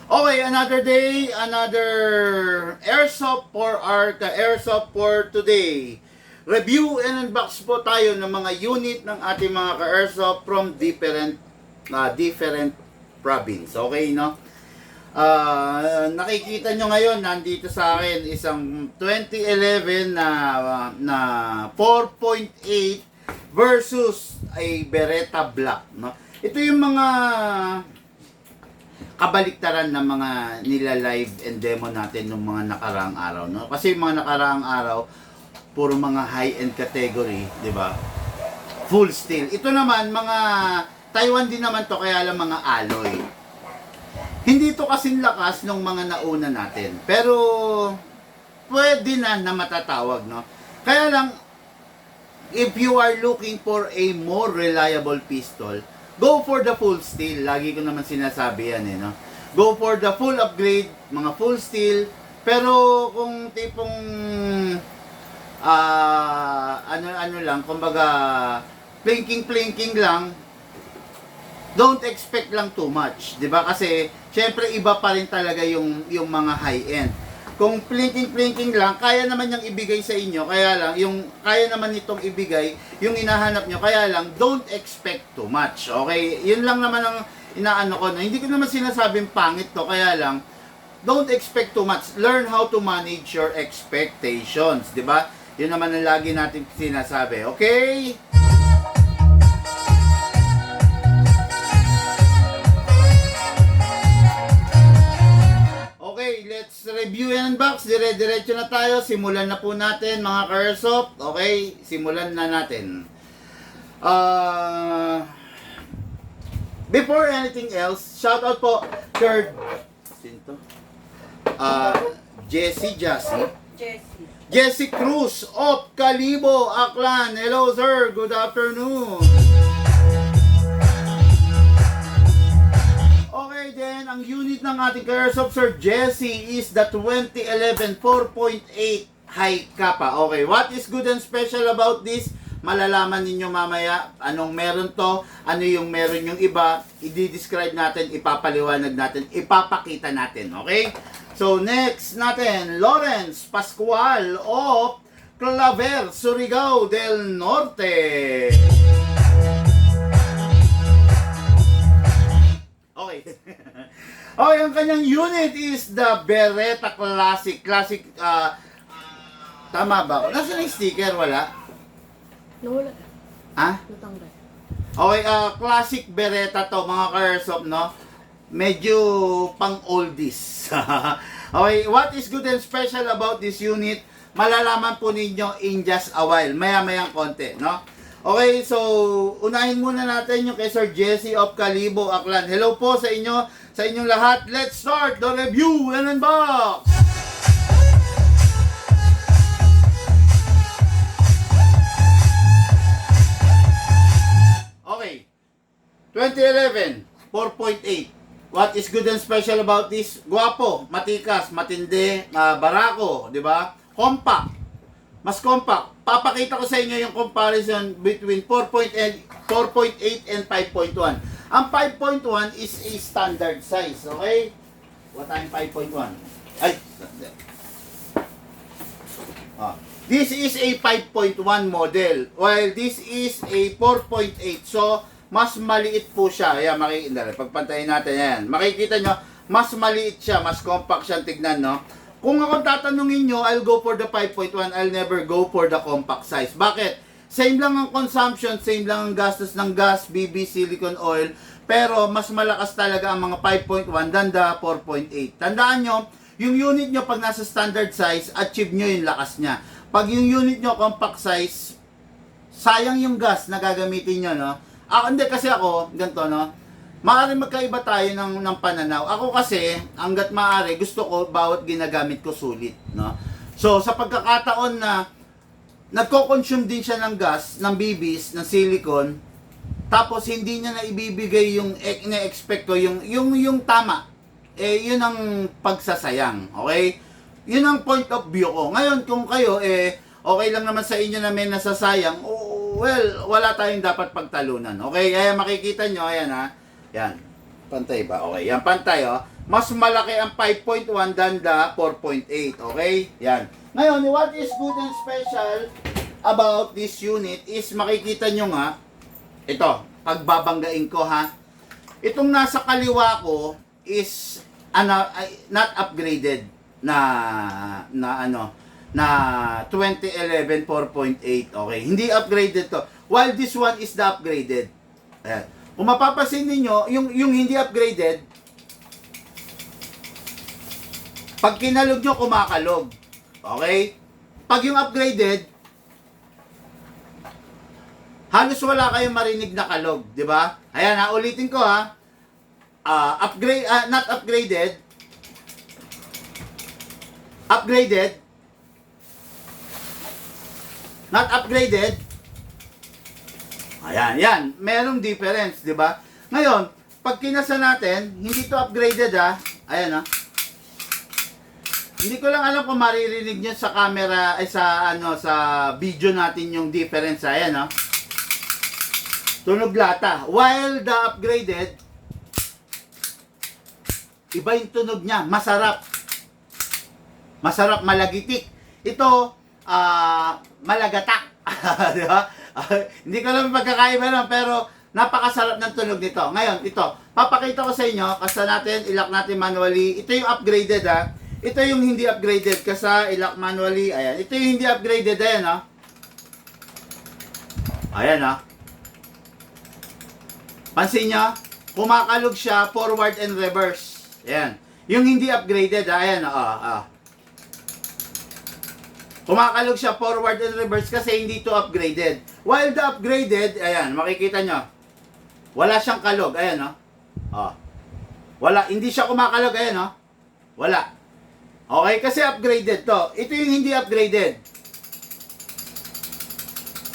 Okay, another day, another airsoft for our ka-airsoft for today. Review and unbox po tayo ng mga unit ng ating mga ka-airsoft from different province. Okay, no? Nakikita nyo ngayon, nandito sa akin isang 2011 na 4.8 versus a Beretta Black, no? Ito yung mga kabaliktaran ng mga nila-live and demo natin ng mga nakaraang araw, no? Kasi yung mga nakaraang araw, puro mga high-end category, di ba? Full steel. Ito naman, mga Taiwan din naman to, kaya lang mga alloy. Hindi to kasing lakas ng mga nauna natin. Pero, pwede na matatawag, no? Kaya lang, if you are looking for a more reliable pistol, go for the full steel. Lagi ko naman sinasabi yan, no? Go for the full upgrade, mga full steel. Pero kung tipong ano lang, kumbaga plinking lang, don't expect lang too much, 'di ba? Kasi syempre iba pa rin talaga yung mga high end. Kung plinking lang, kaya naman niyang ibigay sa inyo, kaya lang, kaya naman nitong ibigay, yung hinahanap nyo, kaya lang, don't expect too much, okay? Yun lang naman ang inaano ko, no? Hindi ko naman sinasabing pangit to, kaya lang, don't expect too much. Learn how to manage your expectations, di ba? Yun naman ang lagi natin sinasabi, okay? Okay, let's review and unbox. Dire-diretso na tayo. Simulan na po natin mga ka-airsoft. Okay, simulan na natin. Before anything else, shout out po third sinto. Jesse Cruz of Calibo, Aklan. Hello sir, good afternoon. Okay, then, ang unit ng ating ka-airsoft Sir Jesse is the 2011 4.8 high kappa. Okay, what is good and special about this? Malalaman ninyo mamaya anong meron to, ano yung meron yung iba, i-describe natin, ipapaliwanag natin, ipapakita natin, okay? So, next natin, Lawrence Pascual of Claver, Surigao del Norte. Okay. Okay, ang kanyang unit is the Beretta Classic. Tama ba? Nasaan yung sticker? Wala? Nawala. Ha? Natanggal. Okay, Classic Beretta to, mga ka-airsoft, no? Medyo pang oldies. Okay, what is good and special about this unit? Malalaman po ninyo in just a while. Maya-mayang konti, no? Okay, so unahin muna natin yung kay Sir Jesse of Calibo, Aklan. Hello po sa inyo, sa inyong lahat. Let's start the review and unbox! Okay, 2011, 4.8. What is good and special about this? Guwapo, matikas, matindi, barako, di ba? Compact. Mas compact. Papakita ko sa inyo yung comparison between 4.8 and 5.1. Ang 5.1 is a standard size, okay? What time 5.1? Ay! This is a 5.1 model, while this is a 4.8. So, mas maliit po siya. Ayan, makikita. Pagpantayin natin, yan. Makikita nyo, mas maliit siya, mas compact siya tignan, no? Kung ako tatanungin nyo, I'll go for the 5.1. I'll never go for the compact size. Bakit? Same lang ang consumption, same lang ang gastos ng gas, BB, silicone oil, pero mas malakas talaga ang mga 5.1 than the 4.8. Tandaan nyo, yung unit nyo pag nasa standard size, achieve nyo yung lakas niya. Pag yung unit nyo compact size, sayang yung gas na gagamitin nyo, no? Hindi kasi ako, ganito, no? Maaaring magkaiba tayo ng pananaw. Ako kasi, hanggat maaari, gusto ko bawat ginagamit ko sulit, no? So, sa pagkakataon na nagko-consume din siya ng gas, ng BBs, ng silicone, tapos hindi niya na ibibigay yung ina-expect ko, yung tama, yun ang pagsasayang, okay? Yun ang point of view ko. Ngayon, kung kayo, okay lang naman sa inyo na may nasasayang, well, wala tayong dapat pagtalunan, okay? Kaya makikita nyo, ayan ha, yan. Pantay ba? Okay, yan pantay, oh. mas malaki ang 5.1 than the 4.8. Okay? Yan. Ngayon, what is good and special about this unit is makikita nyo nga, ito, pagbabanggain ko ha. Itong nasa kaliwa ko is not upgraded na 2011 4.8. Okay, hindi upgraded to. While this one is the upgraded. Ayan. Kung mapapansin niyo, yung hindi upgraded, pag kinalog nyo, kumakalog. Okay? Pag yung upgraded, halos wala kayong marinig na kalog, di ba? Ayan, ulitin ko ha. Not upgraded. Upgraded. Not upgraded. Ayan, yan. Merong difference, di ba? Ngayon, pag kinasa natin, hindi to upgraded ha. Ayan ha. Hindi ko lang alam kung maririnig nyo sa camera, sa video natin yung difference. Ayan ha. Tunog lata. While the upgraded, iba yung tunog niya. Masarap. Masarap, malagitik. Ito, malagatak. Di ba? Hindi ko lang pagkakaiba lang, pero napakasarap ng tunog nito. Ngayon, ito, papakita ko sa inyo, kasi natin, ilock natin manually. Ito yung upgraded ha. Ito yung hindi upgraded, kasi ilock manually. Ayan. Ito yung hindi upgraded. Ayan ha. Ayan ha. Pansin nyo, kumakalog siya forward and reverse. Ayan. Yung hindi upgraded, ayan, kumakalog siya forward and reverse kasi hindi to upgraded. While the upgraded, ayan, makikita nyo, wala siyang kalog, ayan, wala, hindi siya kumakalog, ayan, wala. Okay, kasi upgraded to. Ito yung hindi upgraded.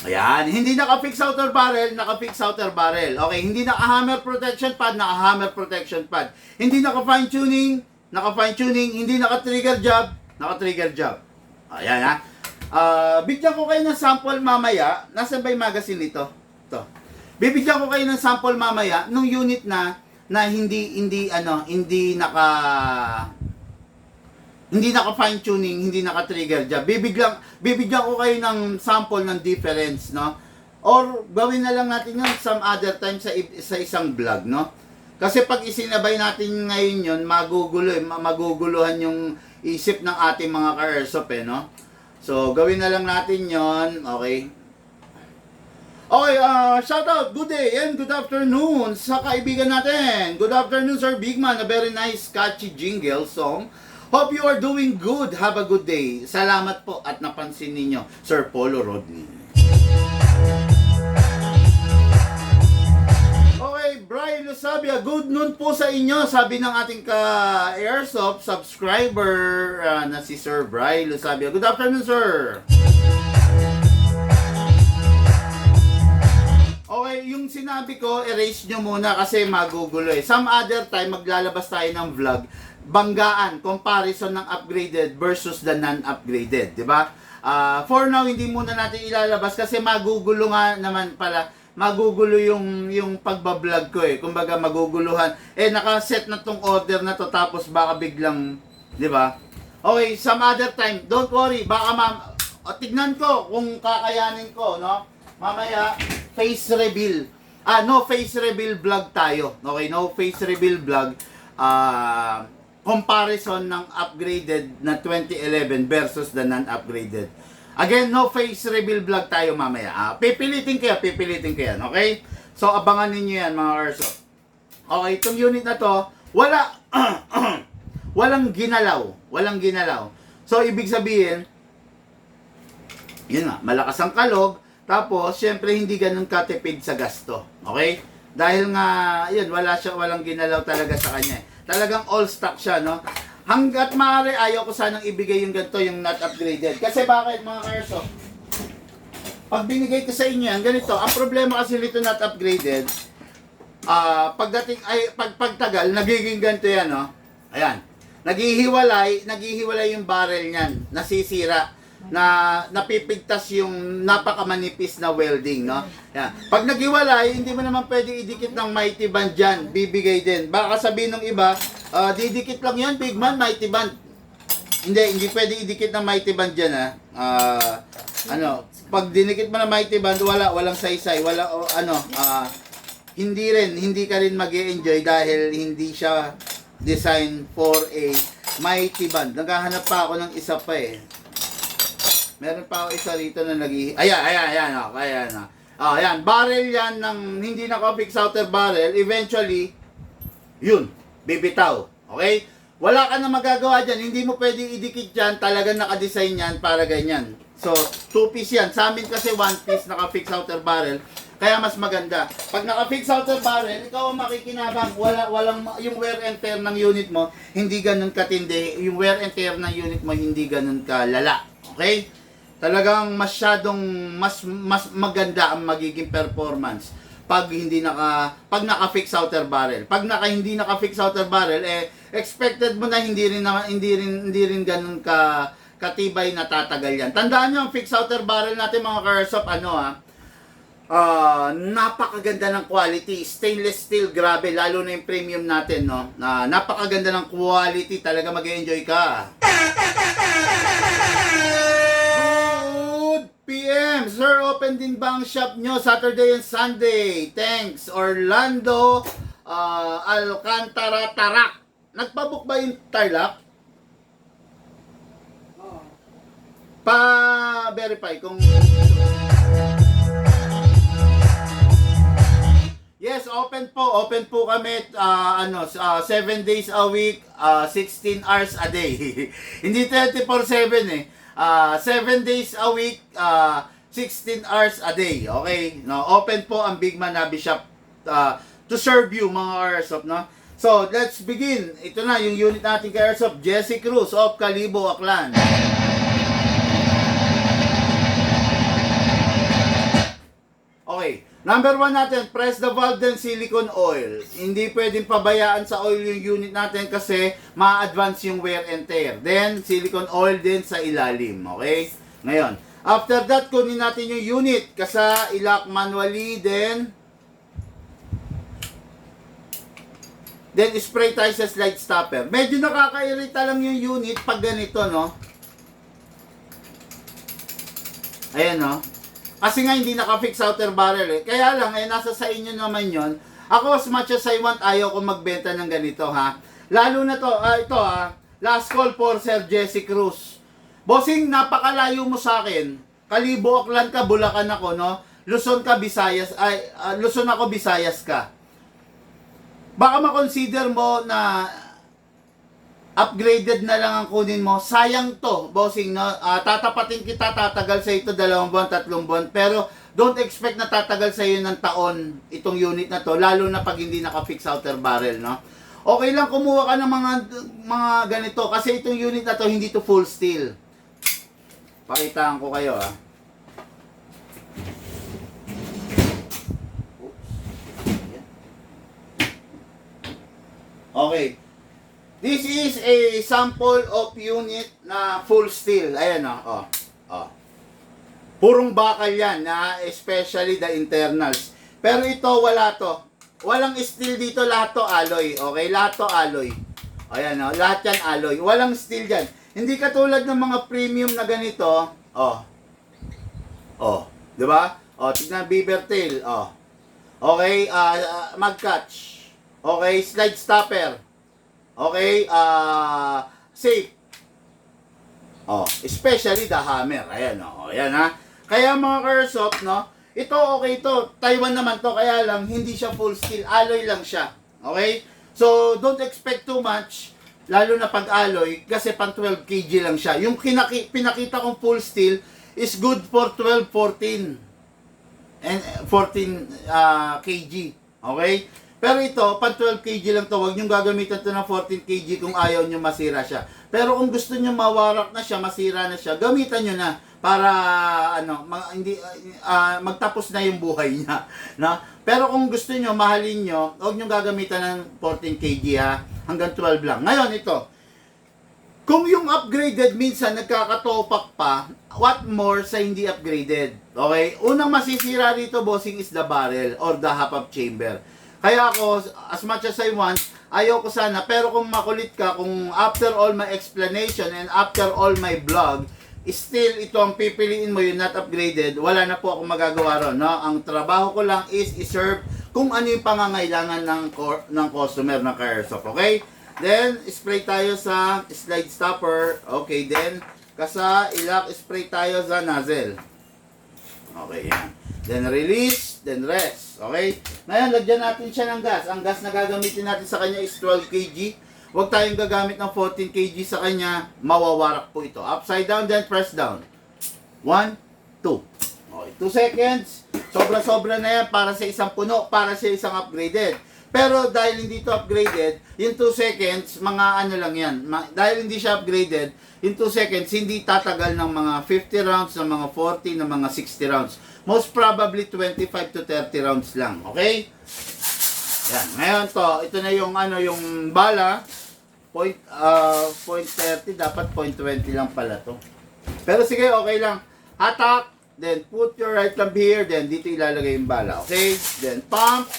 Ayan, hindi naka-fix outer barrel, naka-fix outer barrel. Okay, hindi naka-hammer protection pad, naka-hammer protection pad. Hindi naka-fine tuning, naka-fine tuning. Hindi naka-trigger job, naka-trigger job. Ayan ha. Bigyan ko kayo ng sample mamaya. Nasaan ba yung magazine nito? Ito. Bibigyan ko kayo ng sample mamaya nung unit na hindi naka fine tuning, hindi naka trigger job. Bibigyan ko kayo ng sample ng difference, no? Or gawin na lang natin yun some other time sa isang vlog, no? Kasi pag isinabay natin ngayon yun, maguguluhan yung isip ng ating mga ka-airsoft, no? So, gawin na lang natin yon, okay? Okay, shout out, good day and good afternoon sa kaibigan natin. Good afternoon, Sir Bigman, a very nice catchy jingle song. Hope you are doing good. Have a good day. Salamat po at napansin ninyo, Sir Polo Rodney. Okay, Brian Lusabia, good noon po sa inyo. Sabi ng ating ka-airsoft subscriber na si Sir Brian Lusabia. Good afternoon, sir. Okay, yung sinabi ko, erase nyo muna kasi magugulo eh. Some other time, maglalabas tayo ng vlog. Banggaan, comparison ng upgraded versus the non-upgraded, di ba? For now, hindi muna natin ilalabas kasi magugulo nga naman pala, magugulo yung pagbablog ko eh. Kumbaga maguguluhan. Nakaset na tong order na to tapos baka biglang, di ba? Okay, some other time, don't worry, baka tignan ko kung kakayanin ko, no? Mamaya, face reveal. No face reveal vlog tayo. Okay, no face reveal vlog. Comparison ng upgraded na 2011 versus the non-upgraded. Again, no face reveal vlog tayo mamaya. Pipilitin ko yan, okay? So, abangan ninyo yan, mga airsoft. Okay, itong unit na to, walang ginalaw. So, ibig sabihin, yun nga, malakas ang kalog, tapos, syempre, hindi ganun katipid sa gasto. Okay? Dahil nga, yun, walang ginalaw talaga sa kanya. Talagang all stock siya, no? Hanggat maaari, ayaw ko sanang ibigay yung ganito, yung not upgraded. Kasi bakit, mga airsoft? Pag binigay ko sa inyo yan, ganito, ang problema kasi nito not upgraded, pagtagal, nagiging ganito yan, no? Ayan. Naghihiwalay yung barrel niyan, nasisira. na napipigtas yung napakamanipis na welding, no? Yan. Pag naghiwalay, hindi mo naman pwede idikit ng mighty band dyan, bibigay din. Baka sabihin ng iba, didikit lang yan, big man, mighty band. Hindi pwede idikit ng mighty band dyan, ha? Pag dinikit mo ng mighty band, walang saysay, hindi ka rin mag-e-enjoy dahil hindi siya design for a mighty band. Naghahanap pa ako ng isa pa eh. Meron pa ako isa rito na ayan. Ayan, barrel yan ng hindi naka-fix outer barrel. Eventually, yun, bibitaw. Okay? Wala ka na magagawa dyan. Hindi mo pwede idikit dyan. Talagang naka-design yan para ganyan. So, 2-piece yan. Sa amin kasi 1-piece naka-fix outer barrel. Kaya mas maganda. Pag naka-fix outer barrel, ikaw ang makikinabang. Walang yung wear and tear ng unit mo, hindi ganun katindi. Yung wear and tear ng unit mo, hindi ganun kalala. Okay? Talagang mas maganda ang magiging performance pag naka-fix outer barrel. Pag hindi naka-fix outer barrel, expected mo na hindi rin ganun katibay na tatagal yan. Tandaan nyo, ang fix outer barrel natin mga ka-airsoft, napakaganda ng quality. Stainless steel, grabe, lalo na yung premium natin, no? Napakaganda ng quality, talaga mag-enjoy ka. Good PM, sir, open din ba ang shop nyo Saturday and Sunday? Thanks, Orlando Alcantara Tarak. Nagpabook ba yung Tarlac? Pa-verify kung... Yes, open po kami 7 days a week, 16 hours a day. Hindi 24/7 eh. 7 days a week, 16 hours a day. Okay? No, open po ang Big Man Hobby Shop to serve you mga airsoft, no? So, let's begin. Ito na yung unit natin kay airsoft, Jesse Cruz of Calibo, Aklan. Okay. Number 1 natin, press the valve then silicone oil. Hindi pwedeng pabayaan sa oil yung unit natin kasi ma-advance yung wear and tear. Then, silicone oil din sa ilalim. Okay? Ngayon, after that, kunin natin yung unit. Kasi i-lock manually, then spray tayo sa slide stopper. Medyo nakakairita lang yung unit pag ganito, no? Ayan, no? Kasi nga hindi naka-fix outer barrel eh. Kaya lang, nasa sa inyo naman yon. Ako, as much as I want, ayaw ko magbenta ng ganito, ha. Lalo na to, last call for Sir Jesse Cruz. Bossing, napakalayo mo sa akin. Kalibo, Aklan ka, Bulacan ako, no? Luzon ka, Visayas, Luzon ako, Visayas ka. Baka ma-consider mo na upgraded na lang ang kunin mo. Sayang to, bossing, no? Tatapatin kita, tatagal sa ito 2 buwan, 3 buwan. Pero don't expect na tatagal sa iyo ng taon itong unit na to, lalo na pag hindi naka-fix outer barrel, no? Okay lang kumuha ka ng mga ganito kasi itong unit na to hindi to full steel. Pakitaan ko kayo, ha. Okay. This is a sample of unit na full steel. Ayan, oh. Purong bakal yan, especially the internals. Pero ito, wala to. Walang steel dito, lahat to alloy. Okay, lahat to alloy. Ayan, lahat yan alloy. Walang steel dyan. Hindi katulad ng mga premium na ganito. Di ba? Tignan, beaver tail. Okay, mag-catch. Okay, slide stopper. Okay, safe. Especially the hammer. Ayan, ayan, ha. Kaya mga airsoft, no, ito okay to. Taiwan naman to, kaya lang hindi siya full steel. Alloy lang siya. Okay? So, don't expect too much, lalo na pag alloy, kasi pang 12 kg lang siya. Yung pinakita kong full steel is good for 12, 14 and 14 kg. Okay? Pero ito, pang 12 kg lang to, huwag nyo gagamitan to ng 14 kg kung ayaw nyo masira siya. Pero kung gusto nyo mawarak na siya, masira na siya, gamitan nyo na para magtapos na yung buhay niya. No? Pero kung gusto nyo, mahalin nyo, huwag nyo gagamitan ng 14 kg ha, hanggang 12 lang. Ngayon, ito. Kung yung upgraded minsan nagkakatopak pa, what more sa hindi upgraded? Okay? Unang masisira dito, bossing, is the barrel or the half-up chamber. Kaya ako, as much as I want, ayaw ko sana. Pero kung makulit ka, kung after all my explanation and after all my vlog, still ito ang pipiliin mo yung not upgraded, wala na po akong magagawa ron. No? Ang trabaho ko lang is i-serve kung ano yung pangangailangan ng customer ng Airsoft. Okay? Then, spray tayo sa slide stopper. Okay, then, kasa, ilak, spray tayo sa nozzle. Okay, yan. Then, release, then rest. Okay? Ngayon, lagyan natin siya ng gas. Ang gas na gagamitin natin sa kanya is 12 kg. Huwag tayong gagamit ng 14 kg sa kanya. Mawawarak po ito. Upside down, then press down. 1, 2. Okay, 2 seconds. Sobra-sobra na yan para sa isang puno, para sa isang upgraded. Pero dahil hindi ito upgraded, yung 2 seconds, mga ano lang yan. Dahil hindi siya upgraded, yung 2 seconds, hindi tatagal ng mga 50 rounds, ng mga 40, ng mga 60 rounds. Most probably 25 to 30 rounds lang. Okay? Yan. Ngayon to, ito na yung ano, yung bala. Point 30, dapat point 20 lang pala to. Pero sige, okay lang. Hatak, then put your right thumb here, then dito ilalagay yung bala. Okay? Then pump.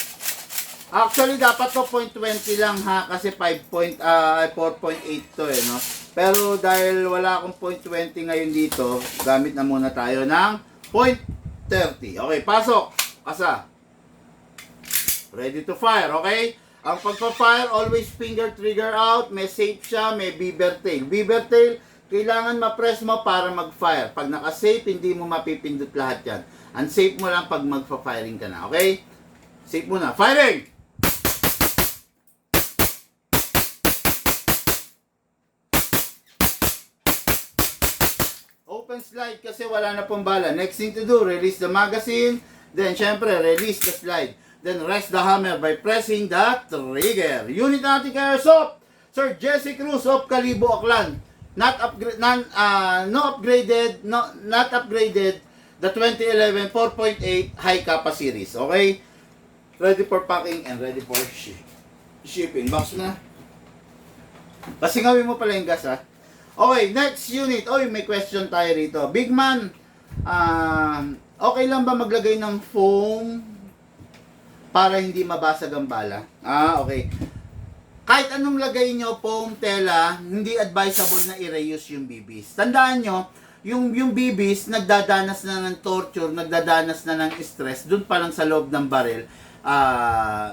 Actually, dapat to point 20 lang ha, kasi 4.8 to eh, no? Pero dahil wala akong point 20 ngayon dito, gamit na muna tayo ng point 30. Okay, pasok. Asa. Ready to fire, okay? Ang pagpa-fire, always finger trigger out. May safe siya, may beaver tail. Beaver tail, kailangan ma-press mo para mag-fire. Pag naka-safe, hindi mo mapipindot lahat yan. Unsafe mo lang pag magpa-firing ka na, okay? Safe muna. Firing! Open slide kasi wala na pong bala. Next thing to do, release the magazine. Then, syempre, release the slide. Then, rest the hammer by pressing the trigger. Unit natin kay Airsoft, Sir Jesse Cruz of Calibo, Aklan. Not upgraded, the 2011 4.8 high kappa series. Okay? Ready for packing and ready for shipping. Box na. Pasingawin mo pala yung gas, ha? Okay, next unit. Oy, may question tayo rito. Big man, okay lang ba maglagay ng foam para hindi mabasag ang bala? Okay. Kahit anong lagay nyo, foam, tela, hindi advisable na i-reuse yung BBs. Tandaan nyo, yung BBs, nagdadanas na ng torture, nagdadanas na ng stress, dun pa lang sa loob ng barrel,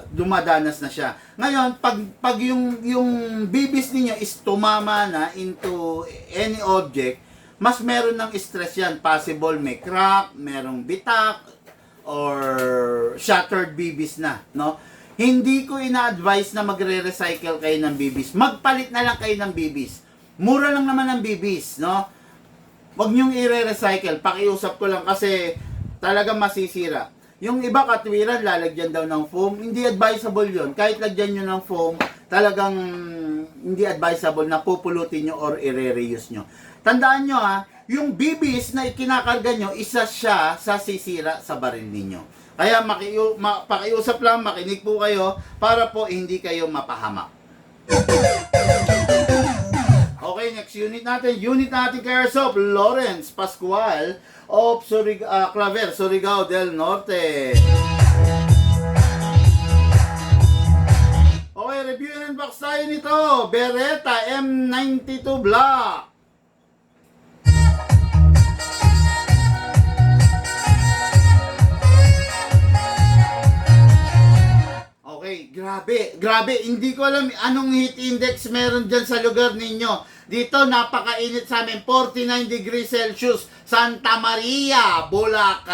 dumadanas na siya. Ngayon, pag yung BBs ninyo is tumama na into any object, mas meron ng stress yan. Possible may crack, merong bitak, or shattered BBs na, no? Hindi ko ina-advise na magre-recycle kayo ng BBs. Magpalit na lang kayo ng BBs. Mura lang naman ang BBs, no? Huwag nyong i-recycle. Pakiusap ko lang kasi talagang masisira. Yung iba katwiran, lalagyan daw ng foam. Hindi advisable yon. Kahit lagyan nyo ng foam, talagang hindi advisable na pupulutin nyo or i-reuse nyo. Tandaan nyo ha, yung BBs na ikinakarga nyo, isa siya sa sisira sa baril ninyo. Kaya pakiusap lang, makinig po kayo para po hindi kayo mapahamak. Okay, next unit natin. Unit natin kay Airsoft, Lawrence Pascual of Claver, Surigao del Norte. Okay, review and unbox tayo nito. Beretta M92 Black. Okay, grabe. Hindi ko alam anong heat index meron dyan sa lugar ninyo. Dito, napakainit sa amin. 49 degrees Celsius. Santa Maria, Bulacan.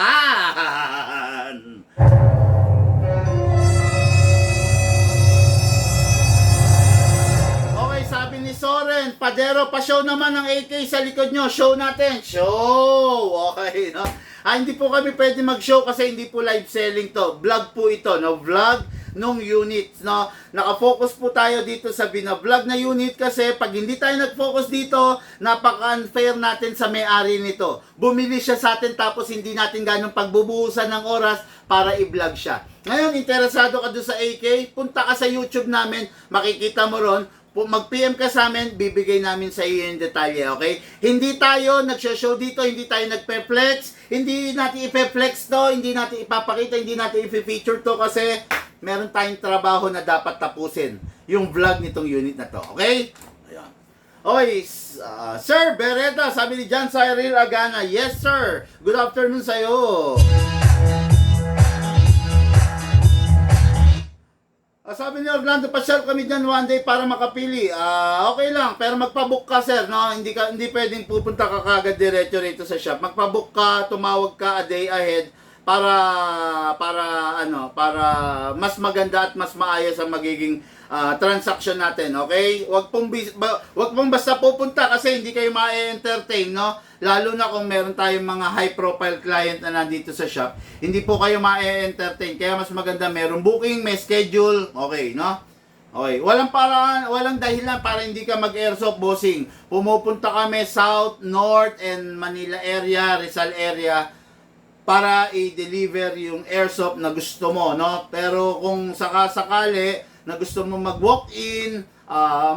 Okay, sabi ni Soren, Padero, pa-show naman ng AK sa likod nyo. Show natin. Show! Okay, no? Hindi po kami pwede mag-show kasi hindi po live selling to. Vlog po ito, no? Vlog nung unit, no? Nakafocus po tayo dito sa binablog na unit kasi pag hindi tayo nag-focus dito, napaka-unfair natin sa may-ari nito. Bumili siya sa atin tapos hindi natin ganong pagbubuhusan ng oras para i-vlog siya. Ngayon, interesado ka doon sa AK, punta ka sa YouTube namin, makikita mo ron mag-PM ka sa amin, bibigay namin sa iyo yung detalye, okay? Hindi tayo nagsho-show dito, hindi tayo nagpe-flex, hindi natin ipe-flex to, hindi natin ipapakita, hindi natin i-feature to kasi meron tayong trabaho na dapat tapusin. Yung vlog nitong unit na to, okay? Ayan. Okay, Sir Beretta, sabi ni John Cyril Agana, yes sir, good afternoon sa'yo. Sabi ni Orlando, pasyal kami dyan one day para makapili. Okay lang, pero magpabook ka sir, no? Hindi pwedeng pupunta ka kagad diretso rito sa shop. Magpabook ka, tumawag ka a day ahead para mas maganda at mas maayos ang magiging transaction natin, okay? Wag pong basta pupunta kasi hindi kayo ma-entertain, no? Lalo na kung meron tayong mga high profile client na nandito sa shop, hindi po kayo ma-entertain. Kaya mas maganda merong booking, may schedule, okay, no? Okay, walang dahilan para hindi ka mag-airsoft, bossing. Pumupunta kami South, North, and Manila area, Rizal area, para i-deliver yung airsoft na gusto mo, no? Pero kung sakasakali na gusto mo mag-walk-in,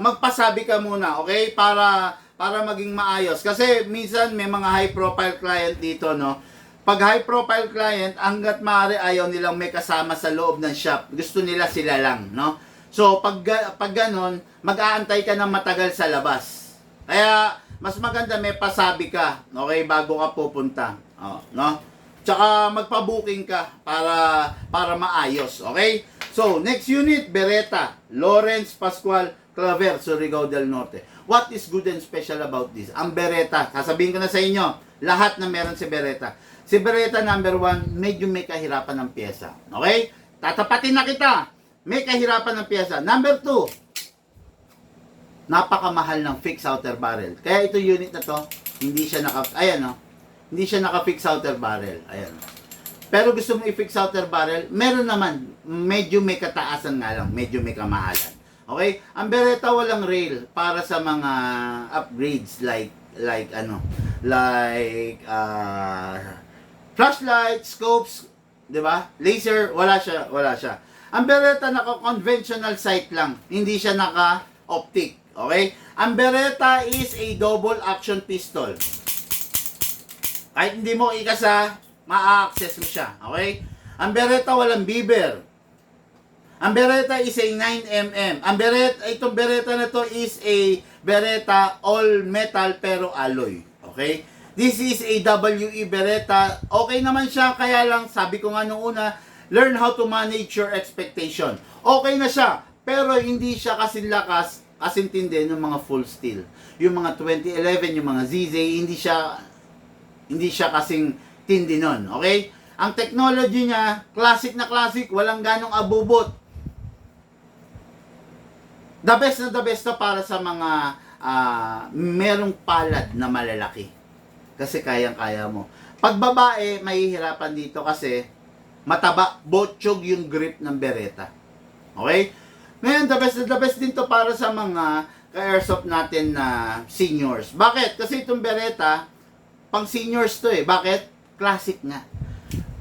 magpasabi ka muna, okay? Para maging maayos. Kasi minsan may mga high-profile client dito, no? Pag high-profile client, hanggat maaari ayaw nilang may kasama sa loob ng shop. Gusto nila sila lang, no? So, pag ganon, mag-aantay ka ng matagal sa labas. Kaya, mas maganda may pasabi ka, okay? Bago ka pupunta, no? Tsaka magpa-booking ka para maayos, okay? So, next unit, Beretta, Lawrence Pascual Claver, Surigao del Norte. What is good and special about this? Ang Beretta, sasabihin ko na sa inyo, lahat na meron si Beretta. Si Beretta number 1, medyo may kahirapan ng pyesa. Okay? Tatapatin na kita. May kahirapan ng pyesa. Number 2, napakamahal ng fixed outer barrel. Kaya ito unit na to, hindi siya hindi siya naka-fix outer barrel. Ayan. Pero gusto mo i-fix outer barrel, meron naman. Medyo may kataasan nga lang. Medyo may kamahalan. Okay? Ang Beretta walang rail para sa mga upgrades like flashlight, scopes, 'di ba? Laser, wala siya. Ang Beretta naka-conventional sight lang. Hindi siya naka-optic. Okay? Ang Beretta is a double action pistol. Kahit hindi mo ikasa, ma-access mo siya. Okay? Ang Beretta walang beaver. Ang Beretta is a 9mm. Itong Beretta na to is a Beretta all metal pero alloy. Okay? This is a WE Beretta. Okay naman siya, kaya lang sabi ko nga nung una, learn how to manage your expectation. Okay na siya, pero hindi siya kasing lakas, kasing tindi ng mga full steel. Yung mga 2011, yung mga ZZ, hindi siya kasing tindi nun. Okay? Ang technology niya, classic na classic, walang ganong abubot. The best na para sa mga merong palad na malalaki. Kasi kayang-kaya mo. Pag babae, mahihirapan dito kasi mataba, botsyog yung grip ng Beretta. Okay? Ngayon, the best din to para sa mga ka-airsoft natin na seniors. Bakit? Kasi itong Beretta, pang seniors to eh. Bakit? Classic nga.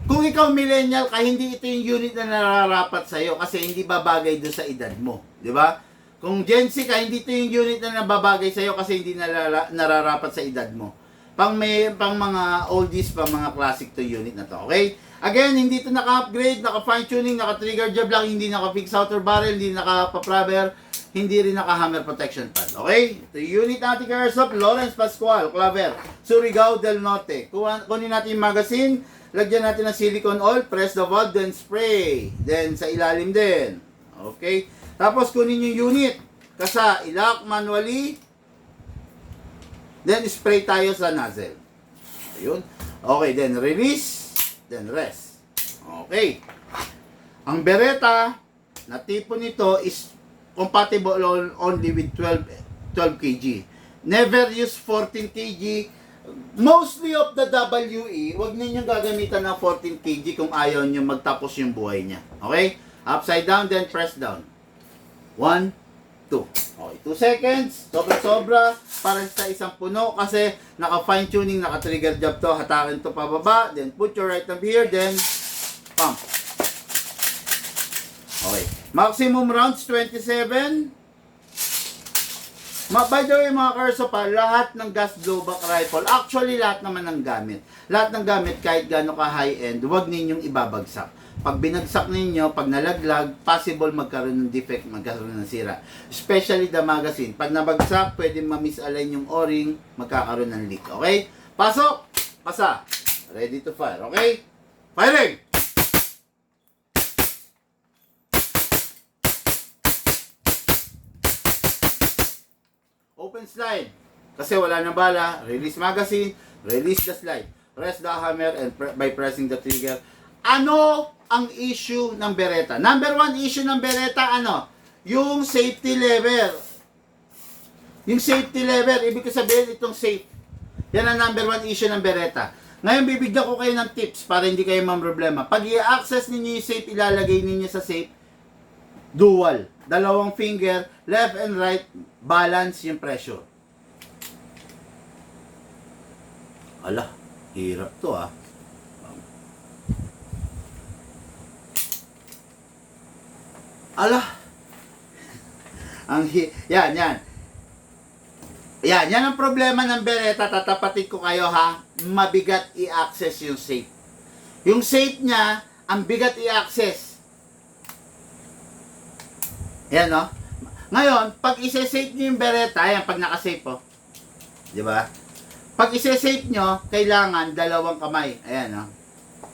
Kung ikaw millennial ka, hindi ito yung unit na nararapat sa'yo kasi hindi babagay doon sa edad mo. Di ba? Kung Gen Z ka, hindi ito yung unit na nababagay sa'yo kasi hindi nararapat sa edad mo. Pang mga oldies, pang mga classic to unit na to. Okay? Again, hindi ito naka-upgrade, naka-fine tuning, naka-trigger jab lang, hindi naka-fix outer barrel, hindi naka-rubber, hindi rin naka-hammer protection pad. Okay? Ito yung unit natin kay Airsoft, Lawrence Pascual Claver, Surigao del Norte. Kunin natin yung magazine, lagyan natin ng silicone oil, press the valve, then spray. Then sa ilalim din. Okay? Tapos kunin yung unit. Kasa, ilock manually. Then spray tayo sa nozzle. Ayun. Okay, then release. Then rest. Okay. Ang Beretta, na tipo nito is compatible only with 12 kg. Never use 14 kg. Mostly of the WE, wag ninyong gagamitan ng 14 kg kung ayaw nyo magtapos yung buhay niya. Okay? Upside down, then press down. 1, 2. Okay, 2 seconds. Sobra-sobra para sa isang puno kasi naka-fine tuning, naka-trigger jab to. Hatakin to pababa. Then put your right thumb here. Then pump. Okay. Maximum rounds 27. By the way mga Karso pa, lahat ng gas blowback rifle, actually lahat naman ng gamit. Lahat ng gamit kahit gaano ka high-end, huwag ninyong ibabagsak. Pag binagsak ninyo, pag nalaglag, possible magkaroon ng defect, magkaroon ng sira. Especially the magazine. Pag nabagsak, pwede ma-misalign yung o-ring, magkakaroon ng leak. Okay? Pasok! Pasa! Ready to fire. Okay? Firing! Open slide. Kasi wala na bala. Release magazine. Release the slide. Press the hammer and by pressing the trigger. Ano ang issue ng Beretta? Number one issue ng Beretta, ano? Yung safety lever. Yung safety lever. Ibig sabihin itong safe. Yan ang number one issue ng Beretta. Ngayon bibigyan ko kayo ng tips para hindi kayo problema. Pag i-access ninyo yung safe, ilalagay ninyo sa safe, dual. Dalawang finger, left and right, balance yung pressure. Ala, hirap to ah. Ala. Yan. Yan ang problema ng Beretta. Tatapatin ko kayo ha. Mabigat i-access yung safe. Yung safe niya, ang bigat i-access. Yan no. Ngayon, pag isa-safe niyo yung Beretta, yan pag naka-safe po. Di ba? Pag isa-safe nyo, kailangan dalawang kamay. Ayan no.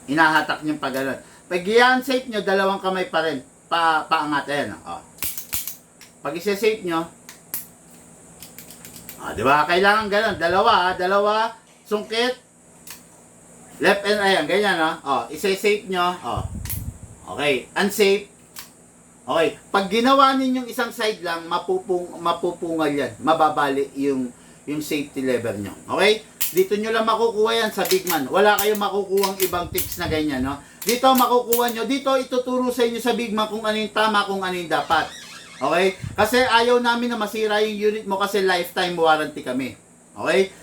Inahatak niyo pa gano'n. Pag i-unsafe nyo, dalawang kamay pa rin. Paangat. Ayan no. Oh. Pag isa-safe nyo, di ba? Kailangan gano'n. Dalawa, sungkit, left and right, ganyan, no? Isa-safe nyo, okay, unsafe, okay. Pag ginawa ninyong isang side lang, mapupungal yan, mababali yung safety lever nyo, okay? Dito nyo lang makukuha yan sa Bigman. Wala kayong makukuha ibang tips na ganyan, no? Dito makukuha nyo, dito ituturo sa inyo sa Bigman kung ano yung tama, kung ano yung dapat. Okay? Kasi ayaw namin na masira yung unit mo kasi lifetime warranty kami. Okay?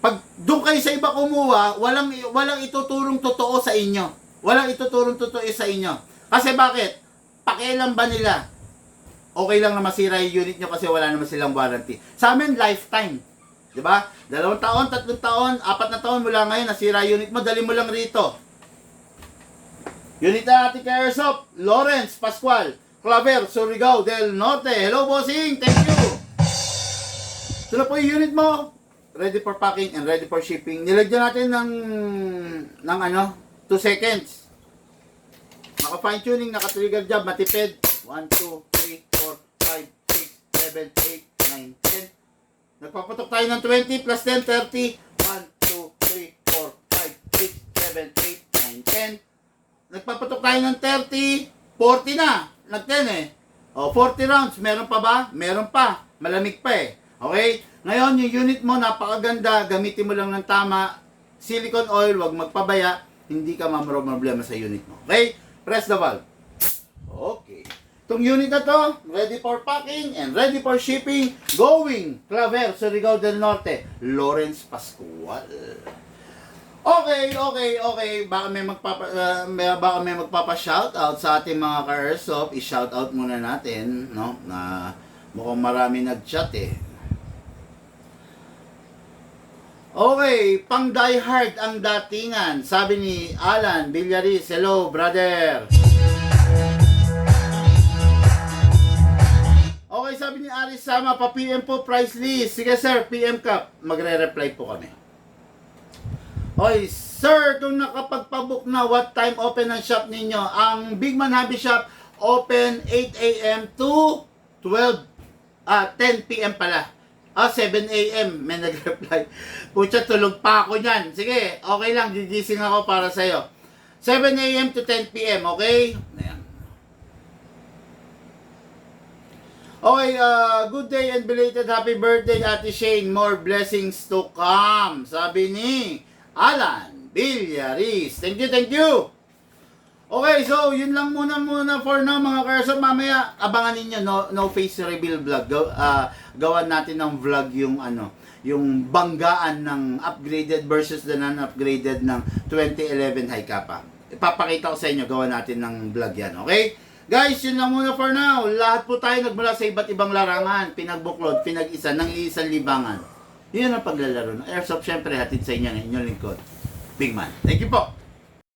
Pag doon kayo sa iba kumuha, walang ituturong totoo sa inyo. Walang ituturong totoo sa inyo. Kasi bakit? Pakialam ba nila? Okay lang na masira yung unit nyo kasi wala naman silang warranty. Sa amin, lifetime. Diba? 2 taon, 3 taon, 4 na taon mula ngayon, nasira unit mo, dali mo lang rito. Unit na natin kay Airsoft, Lawrence Pascual, Claver, Surigao del Norte. Hello, bossing. Thank you. Ito na po yung unit mo. Ready for packing and ready for shipping. Nilagyan natin ng 2 seconds. Naka fine tuning, naka trigger job, matipid. 1, 2, 3, 4, 5, 6, 7, 8, 9, 10. Nagpapatok tayo ng 20 plus 10, 30. 1, 2, 3, 4, 5, 6, 7, 8, 9, 10. Nagpapatok tayo ng 30, 40 na. Nag-10 eh. 40 rounds. Meron pa ba? Meron pa. Malamig pa eh. Okay? Ngayon, yung unit mo, napakaganda. Gamitin mo lang ng tama. Silicone oil, wag magpabaya. Hindi ka problema sa unit mo. Okay? Press the valve. Okay. Itong unit na to, ready for packing and ready for shipping. Going. Claver, Surigao del Norte. Lawrence Pascual. Okay. Baka may magpapa-shoutout sa ating mga ka-Airsoft. I-shoutout muna natin, no? Na mukhang marami nag-chat eh. Okay, pang die hard ang datingan. Sabi ni Alan Villaris, hello, brother. Okay, sabi ni Aris Sama, pa-PM po price list. Sige sir, PM ka. Magre-reply po kami. Okay, sir, kung nakapagpabook na, what time open ang shop ninyo? Ang Bigman Hobby Shop, open 8 a.m. to 10 p.m. pala. 7 a.m. May nag-reply. Pucha, tulog pa ako niyan. Sige, okay lang, gigising ako para sa'yo. 7 a.m. to 10 p.m., okay? Ayan. Okay, good day and belated happy birthday, Ate Shane. More blessings to come. Sabi ni Alan Villaris. Thank you. Okay, so yun lang muna for now mga ka-Airsoft. Mamaya abangan ninyo no face reveal vlog. Gawan natin ng vlog yung yung banggaan ng upgraded versus the non-upgraded ng 2011 Hi Kappa. Ipapakita ko sa inyo, gawan natin ng vlog yan, okay? Guys, yun lang muna for now. Lahat po tayo nagmula sa iba't ibang larangan. Pinagbuklod, pinag-isa ng iisang libangan. Yun ang paglalaro ng Airsoft. Siyempre, hatid sa inyo ng inyong lingkod, Big Man. Thank you po.